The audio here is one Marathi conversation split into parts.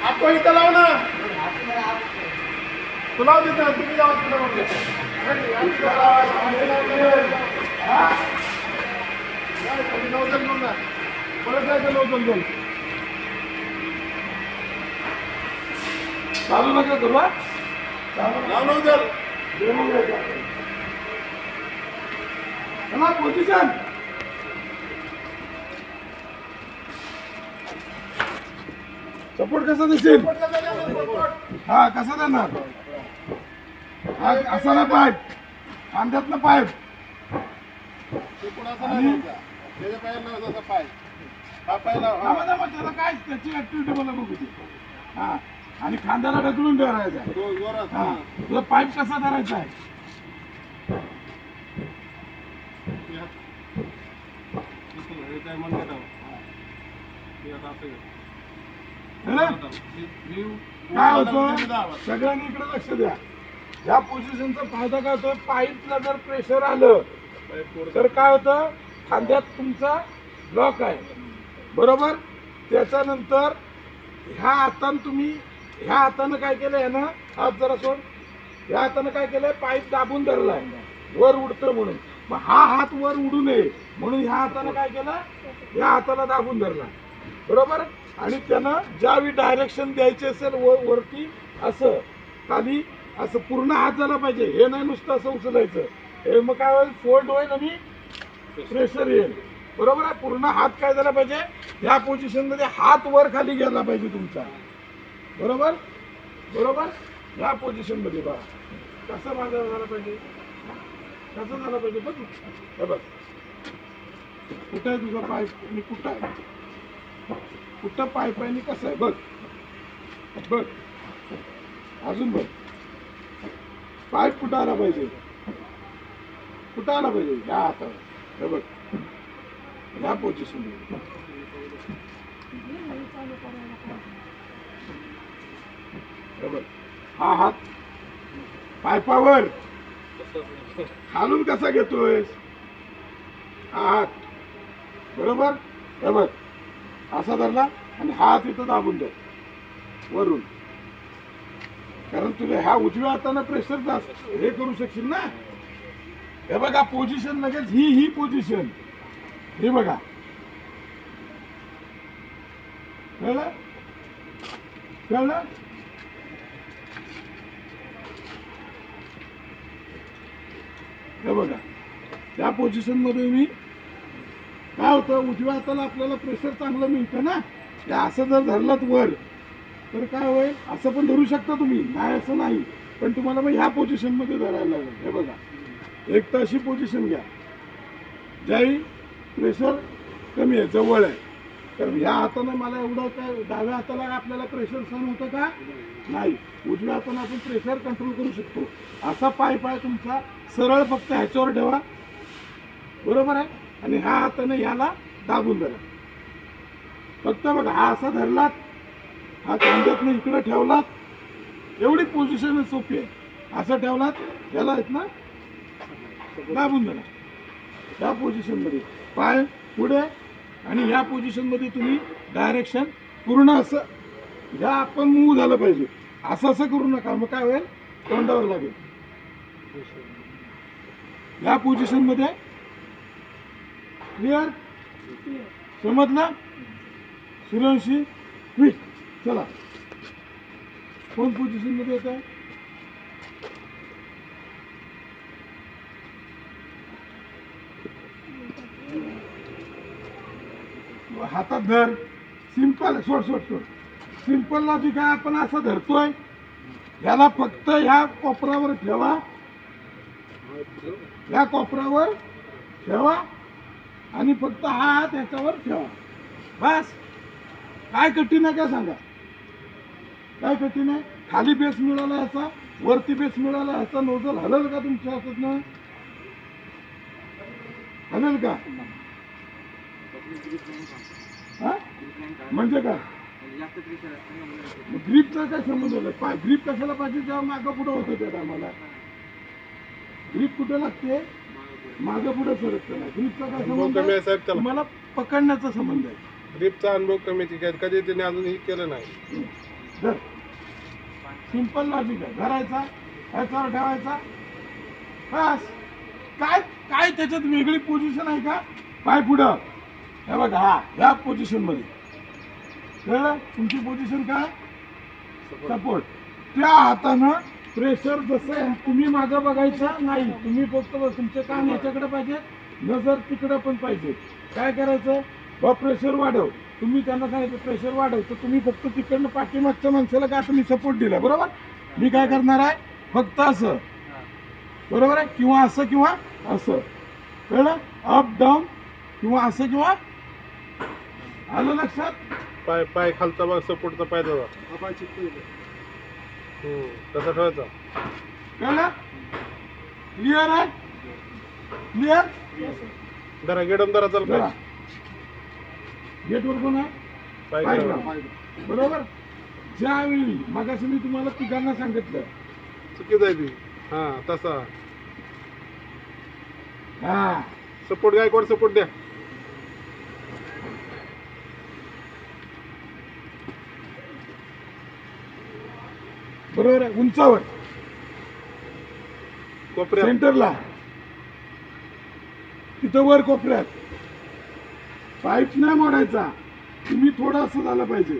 आपको इथं लाव ना तुला देतो तुम्ही जावा तिकडे परत जायचं नव्हतं चालू नका करू लाव नव्हतं पोझिशन सपोर्ट कसा देशील हा कसा देणार हा असा ना पाईप खांद्यात ना पाईप त्याला काय त्याची ऍक्टिव्हिटी मला बघू ती हा आणि खांद्याला ढकलून धरायचा हा तुला पाईप कसा धरायचा आहे काय होतं सगळ्यांनी इकडे लक्ष द्या या पोझिशनचा फायदा काय होतो पाईपला जर प्रेशर आलं तर काय होतं खांद्यात तुमचा ब्लॉक आहे बरोबर त्याच्यानंतर ह्या हातानं तुम्ही ह्या हातानं काय केलं यानं हात जरा सोड ह्या हातानं काय केलंय पाईप दाबून धरलाय वर उडतं म्हणून मग हा हात वर उडू नये म्हणून ह्या हातानं काय केलं या हाताला दाबून धरला बरोबर आणि त्यानं ज्यावेळी डायरेक्शन द्यायचे असेल वरती असं खाली असं पूर्ण हात झाला पाहिजे हे नाही नुसतं असं उचलायचं हे मग काय होईल फोल्ड होईल आणि प्रेशर येईल बरोबर आहे पूर्ण हात काय झाला पाहिजे ह्या पोझिशन मध्ये हात वर खाली गेला पाहिजे तुमचा बरोबर बरोबर ह्या पोझिशन मध्ये बघा कसा माझा झाला पाहिजे कसं झालं पाहिजे बघ हे बघ कुठं आहे तुझा पाईप मी कुठं आहे कुठं पाईप आहे आणि कसं आहे बघ बघ अजून बघ पाईप कुठं आला पाहिजे कुठं आला पाहिजे ह्या हातावर हे बघ ह्या पोझिशन हे बघ हा हात पाईपावर खालून कसा घेतोय हा हात बरोबर हे बघ असा धरला आणि हात इथं दाबून द्या वरून कारण तुला ह्या उजव्या हाताने प्रेशर जास्त हे करू शकशील ना हे बघा पोझिशन लगेच ही पोझिशन हे बघा कळलं कळलं हे बघा त्या पोझिशन मध्ये मी काय होतं उजव्या हाताला आपल्याला प्रेशर चांगलं मिळतं ना ते असं जर धरलात वर तर काय होईल असं पण धरू शकता तुम्ही नाही असं नाही पण तुम्हाला मग ह्या पोझिशन मध्ये धरायला लागेल हे बघा एक तर अशी पोझिशन घ्या ज्याही प्रेशर कमी आहे जवळ आहे कारण ह्या हाताने मला एवढं काय डाव्या हाताला आपल्याला प्रेशर सहन होतं का नाही उजव्या हाताने आपण प्रेशर कंट्रोल करू शकतो असा पाईप आहे तुमचा सरळ फक्त ह्याच्यावर ठेवा बरोबर आहे आणि ह्या हाताने ह्याला दाबून धरा फक्त बघा हा असा धरलात हा खांद्यातनं इकडे ठेवलात एवढी पोझिशन सोपी आहे असं ठेवलात ह्याला आहेत ना दाबून धरा ह्या पोझिशनमध्ये पाय पुढे आणि ह्या पोझिशनमध्ये तुम्ही डायरेक्शन पूर्ण असं ह्या आपण मूव झालं पाहिजे असं असं करू नका मग काय होईल तोंडावर लागेल ह्या पोझिशनमध्ये क्लिअर समजलं सूर्यवंशी क्विक चला कोण पोझिशनमध्ये येत आहे हातात धर सिंपल सोड सोड सोड सिंपल लॉजिक आहे आपण असं धरतोय याला फक्त ह्या कोपरावर ठेवा ह्या कोपरावर ठेवा आणि फक्त हा हात ह्याच्यावर ठेवा बस काय कठीण आहे काय सांगा काय कठीण आहे खाली बेस मिळाला ह्याचा वरती बेस मिळाला ह्याचा नोजल हलेल का तुमच्या हातातनं हलेल का म्हणजे काय ग्रीपचा काय संबंध होता पाय ग्रीप कशाला पाहिजे जेव्हा मागं पुढं होतं त्या टायमाला ग्रीप कुठे लागते मागे पुढे सरकतं नाही. ग्रीपचा काय अनुभव संबंध कमी आहे आहे? साहेब त्याला. तुम्हाला पकडण्याचा संबंध आहे. ग्रीपचा अनुभव कमी आहे. कधी त्याने अजून हे केलं नाही. धर. सिंपल लॉजिक आहे. धरायचा, ह्याच्यावर ठेवायचा, बस. काय काय त्याच्यात वेगळी पोझिशन आहे का? पाय पुढं, हे बघा, हा ह्या पोझिशन मध्ये कळलं. तुमची पोझिशन काय? सपोर्ट. त्या हातानं प्रेशर जसं आहे, तुम्ही मागं बघायचं नाही. तुम्ही फक्त तुमचे कान याच्याकडे पाहिजे, नजर तिकडं पण पाहिजे. काय करायचं? बा प्रेशर वाढव. तुम्ही त्यांना सांगितलं प्रेशर वाढव, तर तुम्ही फक्त तिकडनं पाठीमागच्या माणसाला का आता मी सपोर्ट दिला, बरोबर. मी काय करणार आहे? फक्त असं, बरोबर आहे, किंवा असं किंवा असं. कळलं? अप डाऊन किंवा असं किंवा, आलं लक्षात? पाय पाय खालचा बघ, सपोर्टचा पाय दादा तसा ठेवायचा. कळलं? क्लिअर आहे? क्लिअर? जरा गेडम जरा चल चला, गेटवर कोण आहे? पाय पाय ठेवा. ठेवा. बरोबर. ज्यावेळी मगाशी मी तुम्हाला तिघांना सांगितलं, चुकीच आहे ती. हा तसा हा सपोर्ट, गायकवाड सपोर्ट द्या. बरोबर आहे, उंचावर कोपऱ्यात सेंटरला, तिथं वर कोपऱ्यात. पाईप नाही मोडायचा. तुम्ही थोडं असं झालं पाहिजे.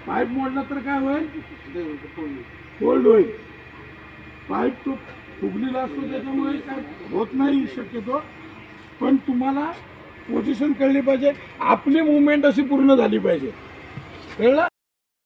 पाईप मोडला तर काय होईल? फोल्ड होईल. पाईप तो फुगलेला असतो, त्याच्यामुळे काय होत नाही शक्यतो. पण तुम्हाला पोझिशन कळली पाहिजे. आपली मुवमेंट अशी पूर्ण झाली पाहिजे. कळलं?